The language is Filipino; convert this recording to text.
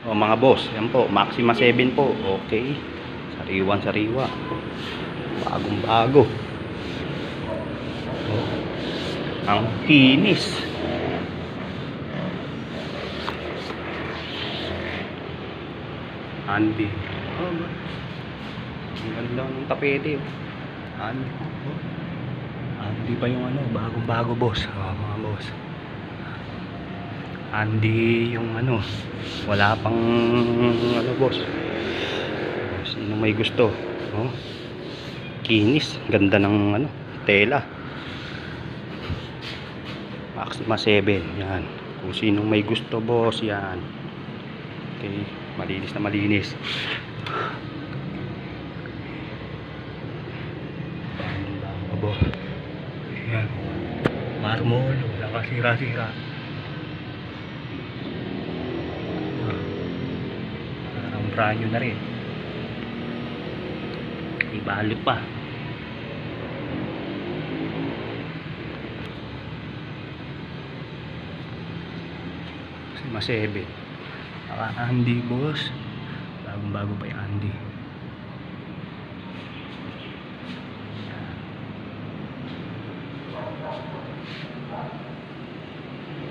O mga boss, yan po, Maxima 7 po. Okay. Sariwan sariwa. Bagong bago. Oh, ang kinis. Andy. Oh, ang ganda ng tapete. Andy. Oh. Andy pa yung ano, bagong bago boss. Oh, mga boss. Andy yung ano, wala pang ano boss. Sino may gusto? Oh. Kinis, ganda ng ano, tela. Maxima 7, yan. Kung sino may gusto boss, yan. Okay, malinis na malinis. Abo. Yan. Marmol, wala kasira-sira. Parang brand new na rin. Ibalot pa. Maxima 7. Andy boss. Bagong bago pa yung Andy.